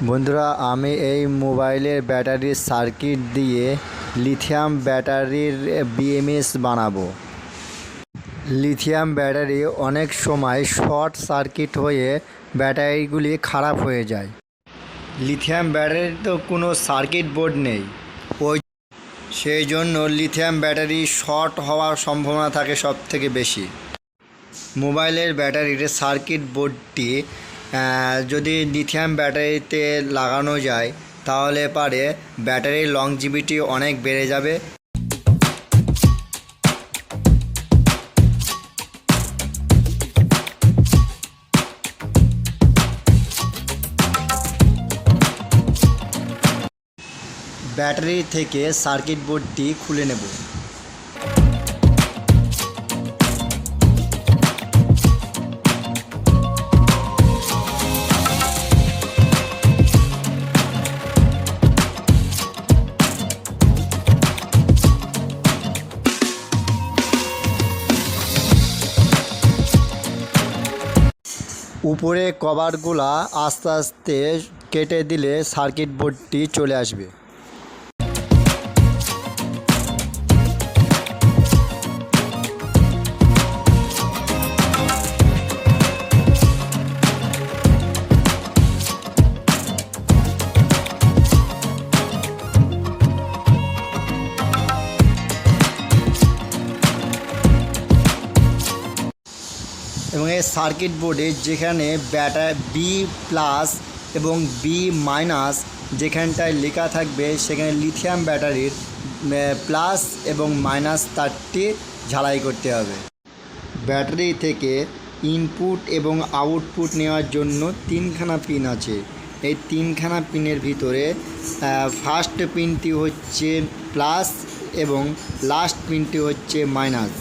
বন্ধুরা, আমি এই মোবাইলের ব্যাটারির সার্কিট দিয়ে লিথিয়াম ব্যাটারির বিএমএস বানাবো। লিথিয়াম ব্যাটারি অনেক সময় শর্ট সার্কিট হয়ে ব্যাটারিগুলি খারাপ হয়ে যায়। লিথিয়াম ব্যাটারির তো কোনো সার্কিট বোর্ড নেই, সেই জন্য লিথিয়াম ব্যাটারি শর্ট হওয়ার সম্ভাবনা থাকে সব থেকে বেশি। মোবাইলের ব্যাটারির সার্কিট বোর্ডটি যদি লিথিয়াম ব্যাটারিতে লাগানো যায় তাহলে পারে ব্যাটারির লংজিভিটি অনেক বেড়ে যাবে। ব্যাটারি থেকে সার্কিট বোর্ডটি খুলে নেব। উপরে কভারগুলা আস্তে আস্তে কেটে দিলে সার্কিট বোর্ডটি চলে আসবে। এবং এই সার্কিট বোর্ডে যেখানে বি প্লাস এবং বি মাইনাস যেখানটায় লেখা থাকবে সেখানে লিথিয়াম ব্যাটারির প্লাস এবং মাইনাস তারটি ঝালাই করতে হবে। ব্যাটারি থেকে ইনপুট এবং আউটপুট নেওয়ার জন্য তিনখানা পিন আছে। এই তিনখানা পিনের ভিতরে ফার্স্ট পিনটি হচ্ছে প্লাস এবং লাস্ট পিনটি হচ্ছে মাইনাস।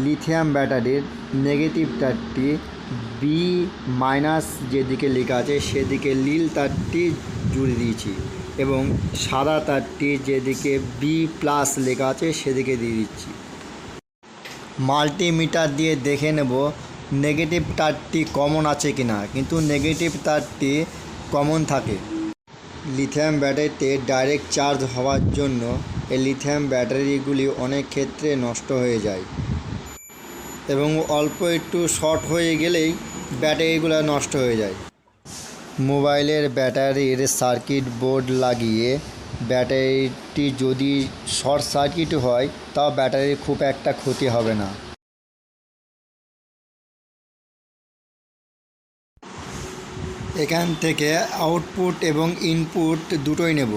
লিথিয়াম ব্যাটারির নেগেটিভ তারটি বি মাইনাস যেদিকে লেখা আছে সেদিকে নীল তারটি জুড়ে দিয়েছি এবং সাদা তারটি যেদিকে বি প্লাস লেখা আছে সেদিকে দিয়ে দিচ্ছি। মাল্টিমিটার দিয়ে দেখে নেব নেগেটিভ তারটি কমন আছে কিনা, কিন্তু নেগেটিভ তারটি কমন থাকে। লিথিয়াম ব্যাটারিতে ডাইরেক্ট চার্জ হওয়ার জন্য এই লিথিয়াম ব্যাটারিগুলি অনেক ক্ষেত্রে নষ্ট হয়ে যায় এবং অল্প একটু শর্ট হয়ে গেলেই ব্যাটারিগুলো নষ্ট হয়ে যায়। মোবাইলের ব্যাটারির সার্কিট বোর্ড লাগিয়ে ব্যাটারিটি যদি শর্ট সার্কিট হয় তাও ব্যাটারির খুব একটা ক্ষতি হবে না। এখান থেকে আউটপুট এবং ইনপুট দুটোই নেব।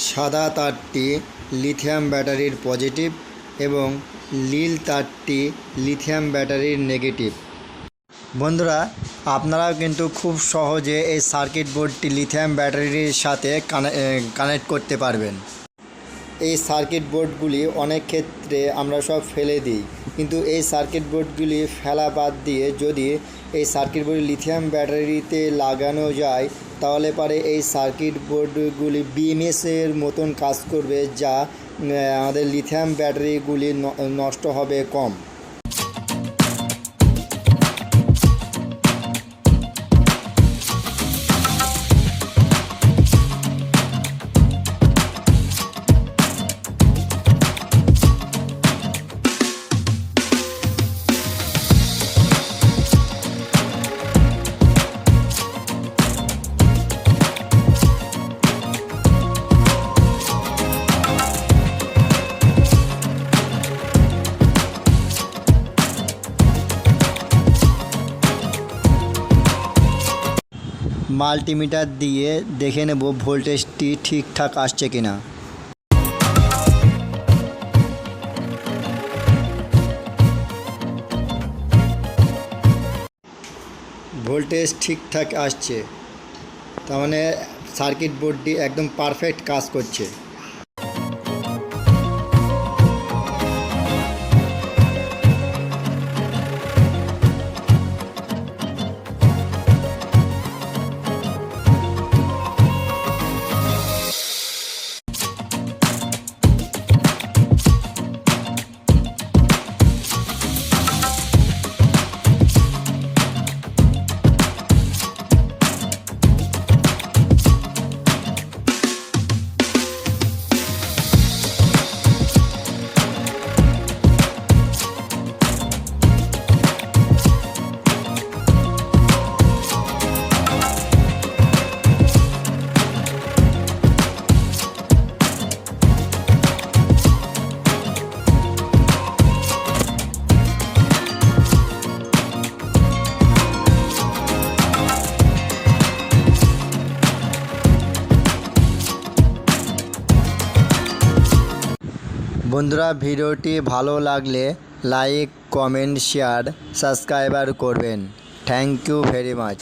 সাদা তারটি লিথিয়াম ব্যাটারির পজিটিভ এবং নীল তারটি লিথিয়াম ব্যাটারির নেগেটিভ। বন্ধুরা, আপনারাও কিন্তু খুব সহজে এই সার্কিট বোর্ডটি লিথিয়াম ব্যাটারির সাথে কানেক্ট করতে পারবেন। এই সার্কিট বোর্ডগুলি অনেক ক্ষেত্রে আমরা সব ফেলে দিই, কিন্তু এই সার্কিট বোর্ডগুলি ফেলা বাদ দিয়ে যদি এই সার্কিট বোর্ড লিথিয়াম ব্যাটারিতে লাগানো যায় তাহলে পারে এই সার্কিট বোর্ডগুলি বিএমএসের মতন কাজ করবে, যা আমাদের লিথিয়াম ব্যাটারিগুলি নষ্ট হবে কম। মাল্টিমিটার দিয়ে দেখে নেব ভোল্টেজটি ঠিকঠাক আসছে কিনা। ভোল্টেজ ঠিকঠাক আসছে, তার মানে সার্কিট বোর্ডটি একদম পারফেক্ট কাজ করছে। বন্ধুরা ভিডিওটি ভালো লাগলে লাইক কমেন্ট শেয়ার সাবস্ক্রাইবার করবেন। Thank you very much.